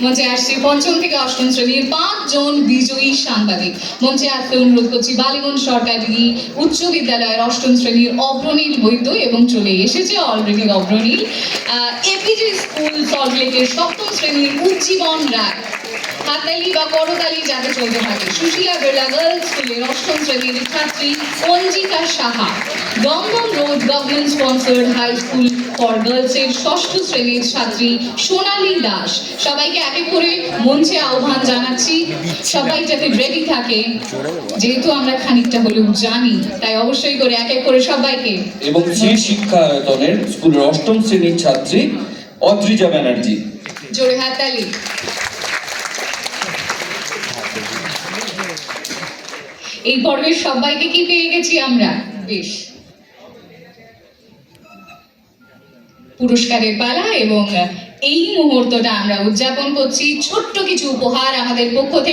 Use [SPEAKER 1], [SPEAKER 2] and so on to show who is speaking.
[SPEAKER 1] মঞ্চে আসছে পঞ্চম থেকে অষ্টম শ্রেণীর 5 জন বিজয়ী সাংবাদিক। মঞ্চে আসতে অনুরোধ করছি বালিগঞ্জ সরকারি উচ্চ বিদ্যালয়ের অষ্টম শ্রেণীর অগ্রণীর বৈদ্য এবং চলে এসেছে অলরেডি অগ্রণী এপিজে স্কুল সল্টলেকের সপ্তম শ্রেণীর উজ্জীবন রায়। হাততালি বা করতালি যাতে চলতে থাকে। সুশীলা বিড়লা গার্লস স্কুলের অষ্টম শ্রেণীর ছাত্রী Anjika Saha. Dumdum road government sponsored high school for গার্লসের ষষ্ঠ শ্রেণীর ছাত্রী সোনালী দাস। সবাইকে এক এক করে মঞ্চে আহ্বান জানাচ্ছি, সবাই যাতে রেডি থাকে, যেহেতু আমরা খানিকটা হলেও জানি, তাই অবশ্যই করে এক এক করে সবাইকে।
[SPEAKER 2] এবং শ্রী শিক্ষায়তনের স্কুলের অষ্টম শ্রেণীর ছাত্রী অদ্রিজা ব্যানার্জি।
[SPEAKER 1] জোরে হাততালি। এই পর্বের সবাইকে কি পেয়ে গেছি আমরা? বেশ, পুরস্কারের পালা এবং এই মুহূর্তটা আমরা উদযাপন করছি ছোট্ট কিছু উপহার আমাদের পক্ষ থেকে।